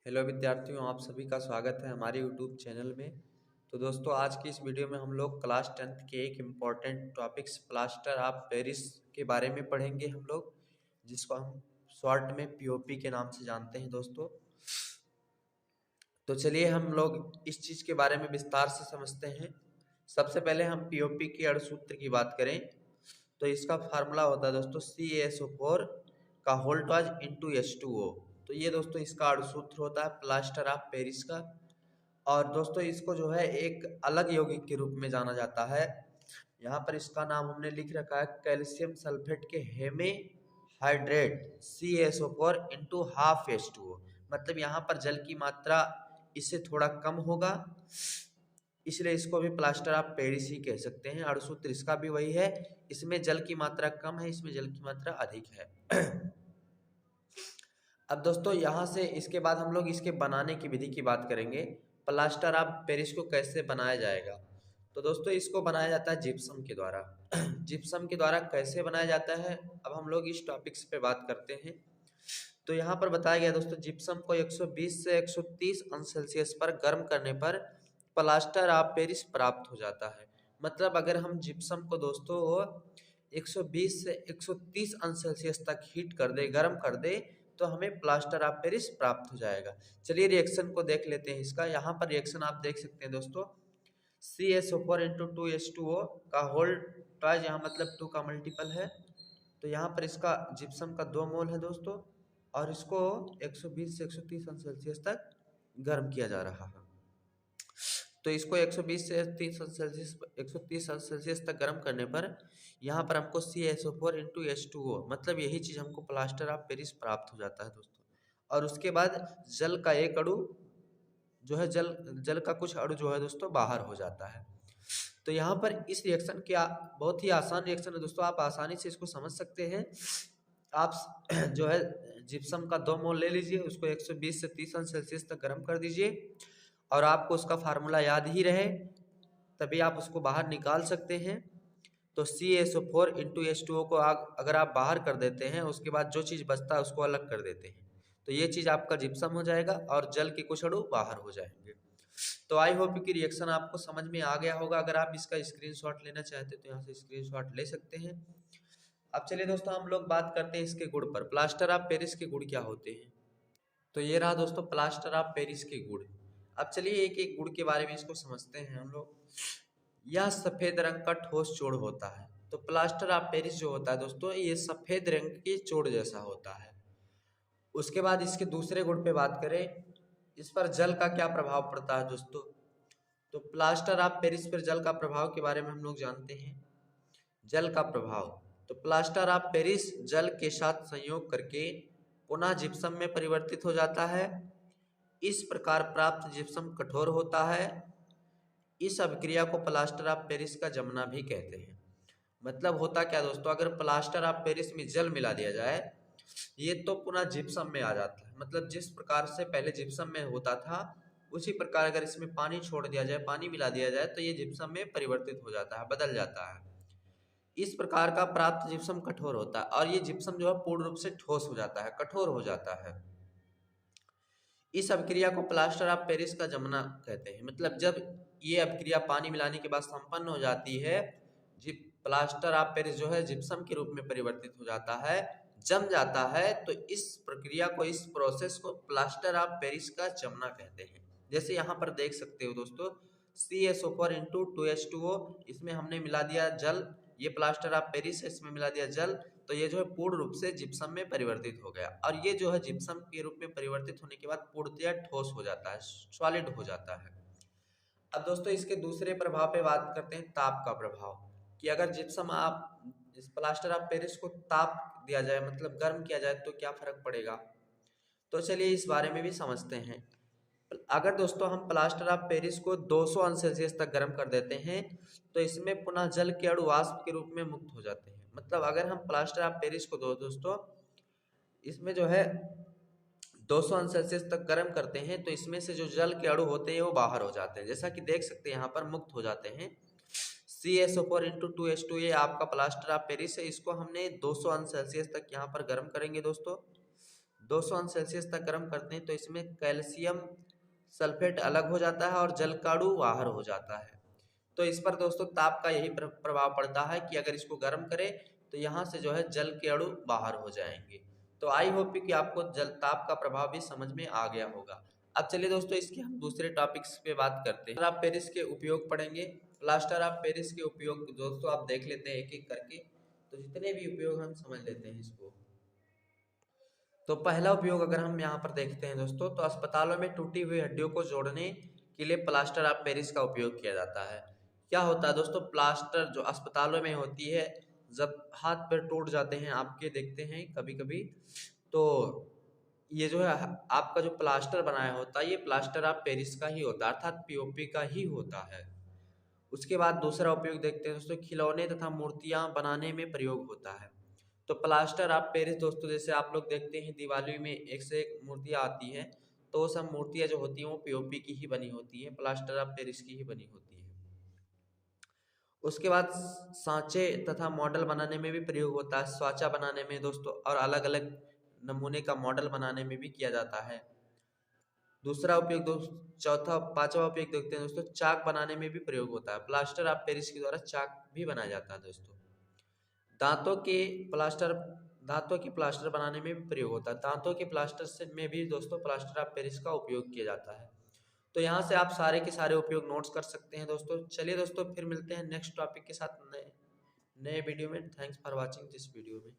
Hello विद्यार्थियों, आप सभी का स्वागत है हमारे यूट्यूब चैनल में। तो दोस्तों, आज की इस वीडियो में हम लोग क्लास 10th के एक important topics plaster of Paris के बारे में पढ़ेंगे हम लोग, जिसको हम शॉर्ट में पीओपी के नाम से जानते हैं दोस्तों। तो चलिए हम लोग इस चीज़ के बारे में विस्तार से समझते हैं। सबसे पहले हम पीओपी के अणुसूत्र की बात करें तो इसका फार्मूला होता है दोस्तों CaSO4 का होल टॉज इंटू H2O। तो ये दोस्तों इसका अणुसूत्र होता है प्लास्टर ऑफ पेरिस का। और दोस्तों इसको जो है एक अलग यौगिक के रूप में जाना जाता है। यहाँ पर इसका नाम हमने लिख रखा है कैल्शियम सल्फेट के हेमे hydrate CaSO4 into half H2O। मतलब यहाँ पर जल की मात्रा इससे थोड़ा कम होगा, इसलिए इसको भी प्लास्टर ऑफ पेरिस ही कह सकते हैं। अणुसूत्र इसका भी वही है, इसमें जल की मात्रा कम है, इसमें जल की मात्रा अधिक है। अब दोस्तों यहाँ से इसके बाद हम लोग इसके बनाने की विधि की बात करेंगे। प्लास्टर ऑफ पेरिस को कैसे बनाया जाएगा। तो दोस्तों इसको बनाया जाता है जिप्सम के द्वारा। जिप्सम के द्वारा कैसे बनाया जाता है, अब हम लोग इस टॉपिक्स पे बात करते हैं। तो यहाँ पर बताया गया दोस्तों, जिप्सम को 120 से 130 अंश सेल्सियस पर गर्म करने पर प्लास्टर ऑफ पेरिस प्राप्त हो जाता है। मतलब अगर हम जिप्सम को दोस्तों 120 से 130 अंश सेल्सियस तक हीट कर दे, गर्म कर दे, तो हमें प्लास्टर ऑफ पेरिस प्राप्त हो जाएगा। चलिए रिएक्शन को देख लेते हैं इसका। यहाँ पर रिएक्शन आप देख सकते हैं दोस्तों, CaSO4 इंटू 2H2O का होल ट्वाइस, यहाँ मतलब 2 का मल्टीपल है। तो यहाँ पर इसका जिप्सम का 2 मोल है दोस्तों, और इसको 120 से 130 अंश सेल्सियस तक गर्म किया जा रहा है। तो इसको 120 से 130 अंश सेल्सियस तक गर्म करने पर यहाँ पर हमको CaSO4 इंटू H2O, मतलब यही चीज़ हमको प्लास्टर ऑफ पेरिस प्राप्त हो जाता है दोस्तों। और उसके बाद जल का एक अणु जो है, जल का कुछ अणु जो है दोस्तों बाहर हो जाता है। तो यहाँ पर इस रिएक्शन के बहुत ही आसान रिएक्शन है दोस्तों, आप आसानी से इसको समझ सकते हैं। आप जो है जिप्सम का 2 मोल ले लीजिए, उसको 120 से 30 अंश सेल्सियस तक गर्म कर दीजिए, और आपको उसका फार्मूला याद ही रहे तभी आप उसको बाहर निकाल सकते हैं। तो CaSO4 इंटू H2O को अगर आप बाहर कर देते हैं, उसके बाद जो चीज़ बचता है उसको अलग कर देते हैं, तो ये चीज़ आपका जिप्सम हो जाएगा और जल के कुछ अणु बाहर हो जाएंगे। तो आई होप कि रिएक्शन आपको समझ में आ गया होगा। अगर आप इसका स्क्रीनशॉट लेना चाहते हैं तो यहाँ से स्क्रीनशॉट ले सकते हैं। अब चलिए दोस्तों हम लोग बात करते हैं इसके गुण पर। प्लास्टर ऑफ पेरिस के गुण क्या होते हैं। तो ये रहा दोस्तों प्लास्टर ऑफ पेरिस के गुण। अब चलिए एक एक गुण के बारे में इसको समझते हैं हम लोग। यह सफेद रंग का ठोस चूर्ण होता है। तो प्लास्टर ऑफ पेरिस जो होता है दोस्तों, ये सफेद रंग के चूर्ण जैसा होता है। उसके बाद इसके दूसरे गुण पे बात करें, इस पर जल का क्या प्रभाव पड़ता है दोस्तों। तो प्लास्टर ऑफ पेरिस पर जल का प्रभाव के बारे में हम लोग जानते हैं। जल का प्रभाव, तो प्लास्टर ऑफ पेरिस जल के साथ संयोग करके पुनः जिप्सम में परिवर्तित हो जाता है। इस प्रकार प्राप्त जिप्सम कठोर होता है। इस अभिक्रिया को प्लास्टर ऑफ पेरिस का जमना भी कहते हैं। मतलब होता क्या दोस्तों, अगर प्लास्टर ऑफ पेरिस में जल मिला दिया जाए, ये तो पुनः जिप्सम में आ जाता है। मतलब जिस प्रकार से पहले जिप्सम में होता था, उसी प्रकार अगर इसमें पानी छोड़ दिया जाए, पानी मिला दिया जाए, तो ये जिप्सम में परिवर्तित हो जाता है, बदल जाता है। इस प्रकार का प्राप्त जिप्सम कठोर होता है, और ये जिप्सम जो है पूर्ण रूप से ठोस हो जाता है, कठोर हो जाता है। इस अभिक्रिया को प्लास्टर ऑफ पेरिस का जमना कहते हैं। मतलब जब ये अभिक्रिया पानी मिलाने के बाद संपन्न हो जाती है, प्लास्टर ऑफ पेरिस जो है जिप्सम के रूप में परिवर्तित हो जाता है, जम जाता है, तो इस प्रक्रिया को, इस प्रोसेस को प्लास्टर ऑफ पेरिस का जमना कहते हैं। जैसे यहाँ पर देख सकते हो दोस्तों, CaSO4 इंटू 2H2O, इसमें हमने मिला दिया जल, ये प्लास्टर ऑफ पेरिस है, इसमें मिला दिया जल, तो ये जो है पूर्ण रूप से जिप्सम में परिवर्तित हो गया। और ये जो है जिप्सम के रूप में परिवर्तित होने के बाद पूर्णतया ठोस हो जाता है, सॉलिड हो जाता है। अब दोस्तों इसके दूसरे प्रभाव पे बात करते हैं, ताप का प्रभाव। कि अगर जिप्सम आप इस प्लास्टर ऑफ पेरिस को ताप दिया जाए, मतलब गर्म किया जाए, तो क्या फर्क पड़ेगा। तो चलिए इस बारे में भी समझते हैं। अगर दोस्तों हम प्लास्टर ऑफ पेरिस को 200 अंश सेल्सियस तक गर्म कर देते हैं, तो इसमें पुनः जल के अणु वाष्प के रूप में मुक्त हो जाते हैं। मतलब अगर हम प्लास्टर ऑफ पेरिस को दोस्तों इसमें जो है 200 अंश सेल्सियस तक गर्म करते हैं, तो इसमें से जो जल के अणु होते हैं वो बाहर हो जाते हैं, जैसा कि देख सकते हैं यहाँ पर मुक्त हो जाते हैं। CaSO4 इंटू 2H2, ये आपका प्लास्टर ऑफ पेरिस है, इसको हमने 200 अंश सेल्सियस तक यहाँ पर गर्म करेंगे दोस्तों। 200 अंश सेल्सियस तक गर्म करते हैं तो इसमें कैल्शियम सल्फेट अलग हो जाता है और जलकाणु बाहर हो जाता है। तो इस पर दोस्तों ताप का यही प्रभाव पड़ता है कि अगर इसको गर्म करें तो यहाँ से जो है जल के अणु बाहर हो जाएंगे। तो आई होप कि आपको जल ताप का प्रभाव भी समझ में आ गया होगा। अब चलिए दोस्तों इसके हम दूसरे टॉपिक्स पे बात करते हैं। आप पेरिस के उपयोग पढ़ेंगे। प्लास्टर ऑफ पेरिस के उपयोग दोस्तों आप देख लेते हैं एक एक करके, तो जितने भी उपयोग हम समझ लेते हैं इसको। तो पहला उपयोग अगर हम यहाँ पर देखते हैं दोस्तों, तो अस्पतालों में टूटी हुई हड्डियों को जोड़ने के लिए प्लास्टर ऑफ पेरिस का उपयोग किया जाता है। क्या होता है दोस्तों, प्लास्टर जो अस्पतालों में होती है, जब हाथ पैर टूट जाते हैं आपके, देखते हैं कभी कभी, तो ये जो है आपका जो प्लास्टर बनाया होता है ये प्लास्टर ऑफ पेरिस का ही होता है, अर्थात पीओपी का ही होता है। उसके बाद दूसरा उपयोग देखते हैं दोस्तों, खिलौने तथा मूर्तियां बनाने में प्रयोग होता है। तो प्लास्टर ऑफ पेरिस दोस्तों, जैसे आप लोग देखते हैं दिवाली में एक से एक मूर्तियां आती हैं, तो वो सब मूर्तियां जो होती हैं वो पीओपी की ही बनी होती हैं, प्लास्टर ऑफ पेरिस की ही बनी होती है। उसके बाद सांचे तथा मॉडल बनाने में भी प्रयोग होता है, सांचा बनाने में दोस्तों, और अलग अलग नमूने का मॉडल बनाने में भी किया जाता है। दूसरा उपयोग पांचवा उपयोग देखते हैं दोस्तों, चाक बनाने में भी प्रयोग होता है। प्लास्टर ऑफ पेरिस के द्वारा चाक भी बनाया जाता है दोस्तों। दांतों के प्लास्टर दांतों की प्लास्टर बनाने में भी प्रयोग होता है। दांतों के प्लास्टर से में भी दोस्तों प्लास्टर ऑफ पेरिस का उपयोग किया जाता है। तो यहाँ से आप सारे के सारे उपयोग नोट्स कर सकते हैं दोस्तों। चलिए दोस्तों फिर मिलते हैं नेक्स्ट टॉपिक के साथ नए वीडियो में। Thanks for watching this video में।